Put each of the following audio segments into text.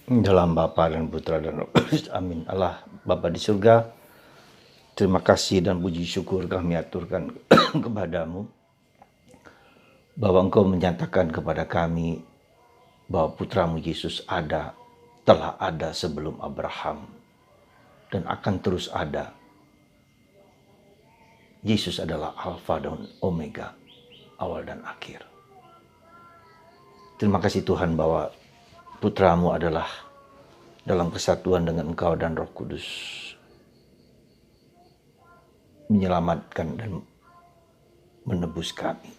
Dalam Bapa dan Putra dan Roh Kudus. Amin. Allah Bapa di surga, terima kasih dan puji syukur kami aturkan kepadamu bahwa Engkau menyatakan kepada kami bahwa Putramu Yesus telah ada sebelum Abraham dan akan terus ada. Yesus adalah Alfa dan Omega, awal dan akhir. Terima kasih Tuhan bahwa Putramu adalah dalam kesatuan dengan Engkau dan Roh Kudus, menyelamatkan dan menebus kami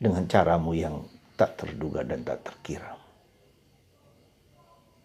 dengan caramu yang tak terduga dan tak terkira.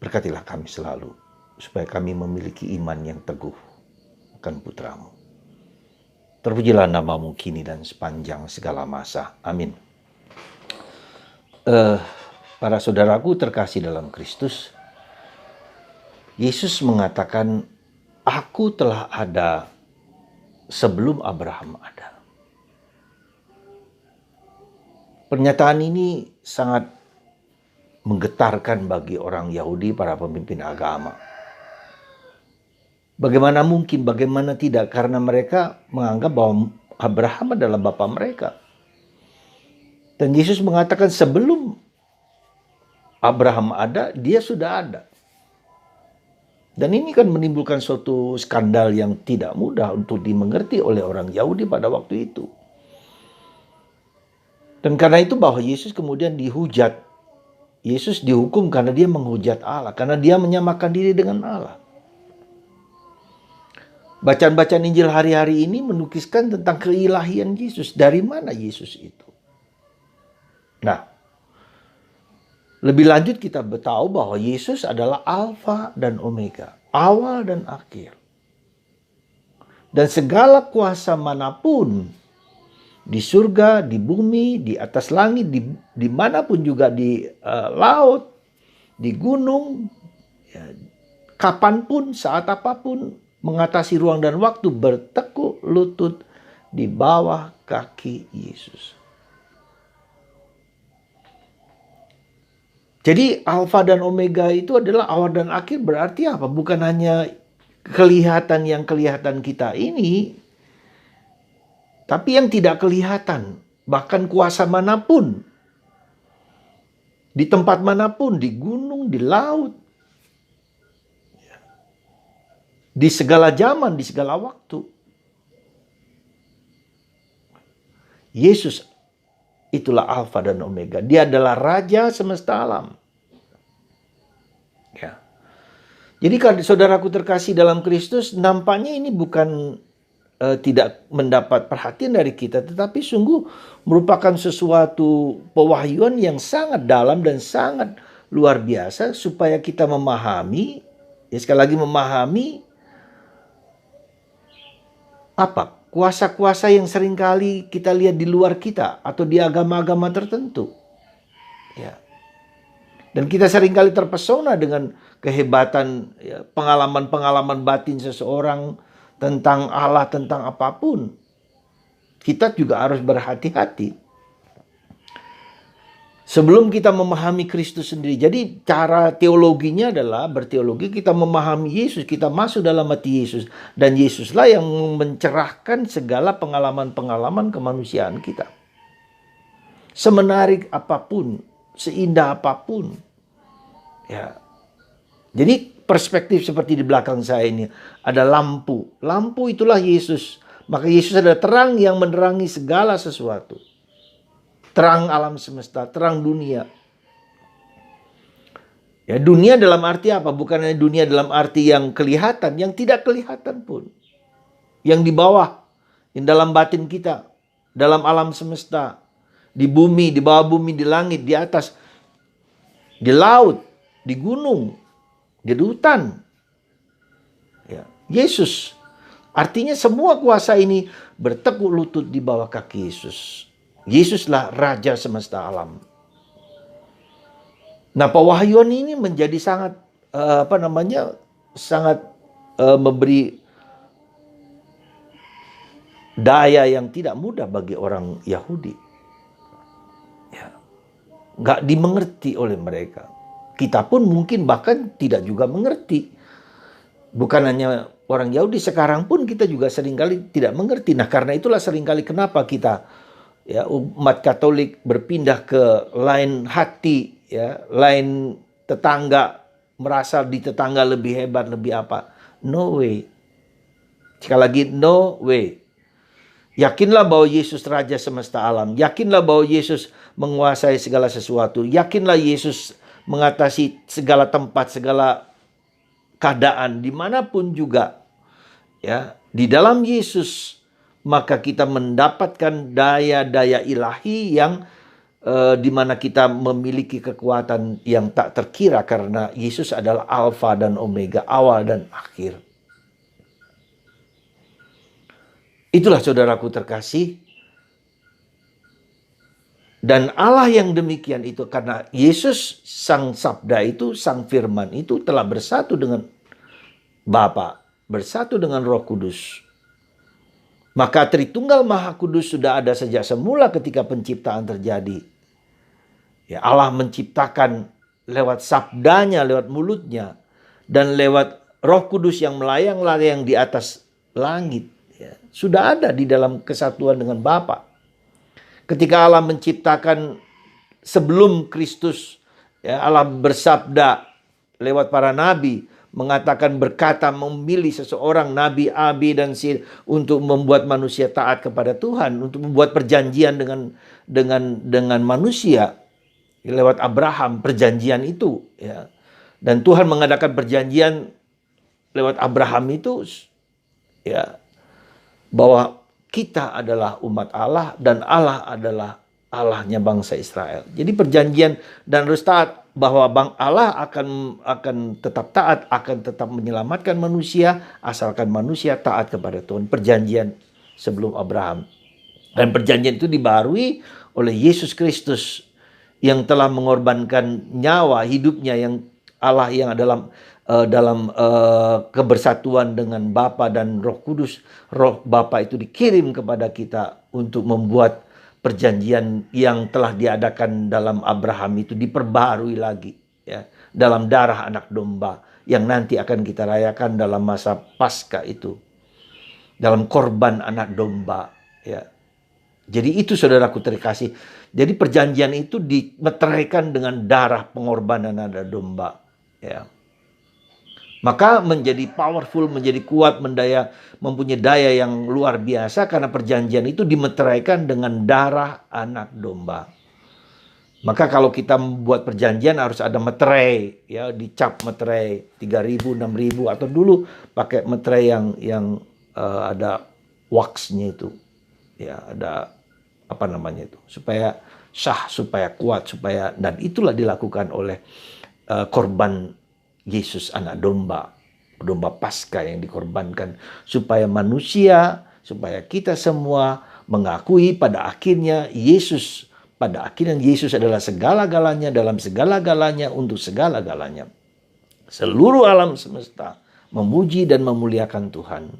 Berkatilah kami selalu, supaya kami memiliki iman yang teguh akan Putramu. Terpujilah namamu kini dan sepanjang segala masa. Amin. Para saudaraku terkasih dalam Kristus, Yesus mengatakan, "Aku telah ada sebelum Abraham ada." Pernyataan ini sangat menggetarkan bagi orang Yahudi, para pemimpin agama. Bagaimana mungkin, bagaimana tidak? Karena mereka menganggap bahwa Abraham adalah bapa mereka. Dan Yesus mengatakan sebelum Abraham ada, dia sudah ada. Dan ini kan menimbulkan suatu skandal yang tidak mudah untuk dimengerti oleh orang Yahudi pada waktu itu. Dan karena itu bahwa Yesus kemudian dihujat. Yesus dihukum karena dia menghujat Allah, karena dia menyamakan diri dengan Allah. Bacaan-bacaan Injil hari-hari ini menukiskan tentang keilahian Yesus. Dari mana Yesus itu? Nah, lebih lanjut kita tahu bahwa Yesus adalah Alfa dan Omega, awal dan akhir. Dan segala kuasa manapun, di surga, di bumi, di atas langit, dimanapun juga di laut, di gunung, ya, kapanpun, saat apapun, mengatasi ruang dan waktu, bertekuk lutut di bawah kaki Yesus. Jadi Alfa dan Omega itu adalah awal dan akhir, berarti apa? Bukan hanya kelihatan yang kelihatan kita ini, tapi yang tidak kelihatan. Bahkan kuasa manapun, di tempat manapun, di gunung, di laut, di segala zaman, di segala waktu. Yesus itulah Alfa dan Omega. Dia adalah Raja semesta alam. Ya. Jadi kalau saudaraku terkasih dalam Kristus, nampaknya ini bukan tidak mendapat perhatian dari kita, tetapi sungguh merupakan sesuatu pewahyuan yang sangat dalam dan sangat luar biasa, supaya kita memahami, ya sekali lagi memahami apa kuasa-kuasa yang seringkali kita lihat di luar kita atau di agama-agama tertentu. Ya. Dan kita seringkali terpesona dengan kehebatan, ya, pengalaman-pengalaman batin seseorang tentang Allah, tentang apapun. Kita juga harus berhati-hati sebelum kita memahami Kristus sendiri. Jadi cara teologinya adalah berteologi, kita memahami Yesus, kita masuk dalam hati Yesus. Dan Yesuslah yang mencerahkan segala pengalaman-pengalaman kemanusiaan kita. Semenarik apapun, seindah apapun. Ya. Jadi perspektif seperti di belakang saya ini ada lampu. Lampu itulah Yesus. Maka Yesus adalah terang yang menerangi segala sesuatu. Terang alam semesta, terang dunia. Ya, dunia dalam arti apa? Bukan hanya dunia dalam arti yang kelihatan, yang tidak kelihatan pun. Yang di bawah, yang dalam batin kita, dalam alam semesta, di bumi, di bawah bumi, di langit, di atas, di laut, di gunung, di hutan. Ya, Yesus. Artinya semua kuasa ini bertekuk lutut di bawah kaki Yesus. Yesuslah Raja semesta alam. Nah, pewahyuan ini menjadi sangat sangat memberi daya yang tidak mudah bagi orang Yahudi. Ya, nggak dimengerti oleh mereka. kita pun mungkin bahkan tidak juga mengerti. Bukan hanya orang Yahudi, sekarang pun kita juga seringkali tidak mengerti. Nah, karena itulah seringkali kenapa kita, ya, umat Katolik berpindah ke lain hati, ya, lain tetangga, merasa di tetangga lebih hebat, lebih apa. No way. Sekali lagi, no way. Yakinlah bahwa Yesus Raja semesta alam. Yakinlah bahwa Yesus menguasai segala sesuatu. Yakinlah Yesus mengatasi segala tempat, segala keadaan, dimanapun juga. Ya, di dalam Yesus, maka kita mendapatkan daya-daya ilahi yang di mana kita memiliki kekuatan yang tak terkira, karena Yesus adalah Alfa dan Omega, awal dan akhir. Itulah saudaraku terkasih. Dan Allah yang demikian itu karena Yesus sang sabda itu, sang firman itu telah bersatu dengan Bapa, bersatu dengan Roh Kudus. Maka Tritunggal Maha Kudus sudah ada sejak semula ketika penciptaan terjadi. Ya, Allah menciptakan lewat sabdanya, lewat mulutnya, dan lewat Roh Kudus yang melayang-layang di atas langit. Ya, sudah ada di dalam kesatuan dengan Bapa. Ketika Allah menciptakan sebelum Kristus, ya, Allah bersabda lewat para nabi, mengatakan, berkata, memilih seseorang nabi A, B, dan C untuk membuat manusia taat kepada Tuhan, untuk membuat perjanjian dengan manusia lewat Abraham, perjanjian itu, ya. Dan Tuhan mengadakan perjanjian lewat Abraham itu, ya, bahwa kita adalah umat Allah dan Allah adalah Allahnya bangsa Israel. Jadi perjanjian dan harus taat, bahwa Allah akan tetap taat, akan tetap menyelamatkan manusia asalkan manusia taat kepada Tuhan. Perjanjian sebelum Abraham. Dan perjanjian itu dibaharui oleh Yesus Kristus yang telah mengorbankan nyawa hidupnya, yang Allah yang dalam kebersatuan dengan Bapa dan Roh Kudus. Roh Bapa itu dikirim kepada kita untuk membuat perjanjian yang telah diadakan dalam Abraham itu diperbaharui lagi, ya, dalam darah anak domba yang nanti akan kita rayakan dalam masa Paskah itu, dalam korban anak domba, ya. Jadi itu saudaraku terkasih. Jadi perjanjian itu dimeteraikan dengan darah pengorbanan anak domba, ya. Maka menjadi powerful, menjadi kuat, mempunyai daya yang luar biasa karena perjanjian itu dimeteraikan dengan darah anak domba. Maka kalau kita membuat perjanjian harus ada meterai, ya, dicap meterai 3.000, 6.000, atau dulu pakai meterai yang ada waxnya itu, ya, ada apa namanya itu, supaya sah, supaya kuat, dan itulah dilakukan oleh korban Yesus anak domba, domba Paskah yang dikorbankan supaya manusia, supaya kita semua mengakui pada akhirnya Yesus adalah segala-galanya, dalam segala-galanya, untuk segala-galanya. Seluruh alam semesta memuji dan memuliakan Tuhan,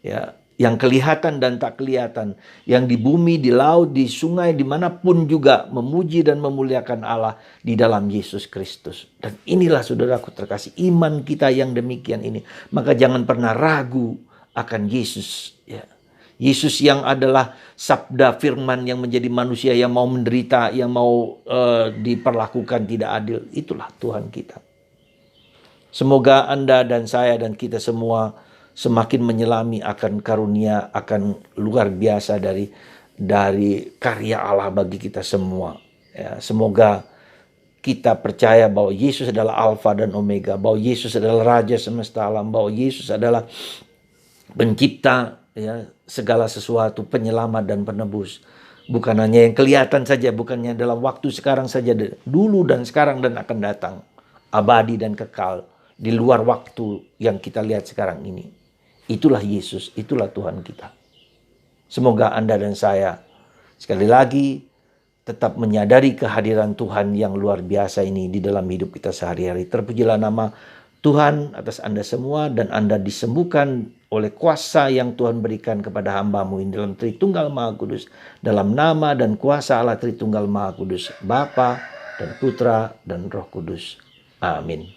ya, yang kelihatan dan tak kelihatan, yang di bumi, di laut, di sungai, dimanapun juga memuji dan memuliakan Allah di dalam Yesus Kristus. Dan inilah saudaraku terkasih, iman kita yang demikian ini. Maka jangan pernah ragu akan Yesus, ya. Yesus yang adalah sabda firman yang menjadi manusia, yang mau menderita, yang mau diperlakukan tidak adil. Itulah Tuhan kita. Semoga Anda dan saya dan kita semua semakin menyelami akan karunia, akan luar biasa dari karya Allah bagi kita semua. Ya, semoga kita percaya bahwa Yesus adalah Alfa dan Omega, bahwa Yesus adalah Raja semesta alam, bahwa Yesus adalah pencipta, ya, segala sesuatu, penyelamat dan penebus. Bukan hanya yang kelihatan saja, bukannya dalam waktu sekarang saja, dulu dan sekarang dan akan datang, abadi dan kekal, di luar waktu yang kita lihat sekarang ini. Itulah Yesus, itulah Tuhan kita. Semoga Anda dan saya sekali lagi tetap menyadari kehadiran Tuhan yang luar biasa ini di dalam hidup kita sehari-hari. Terpujilah nama Tuhan atas Anda semua, dan Anda disembuhkan oleh kuasa yang Tuhan berikan kepada hamba-Mu ini dalam Tritunggal Maha Kudus, dalam nama dan kuasa Allah Tritunggal Maha Kudus, Bapa dan Putra dan Roh Kudus. Amin.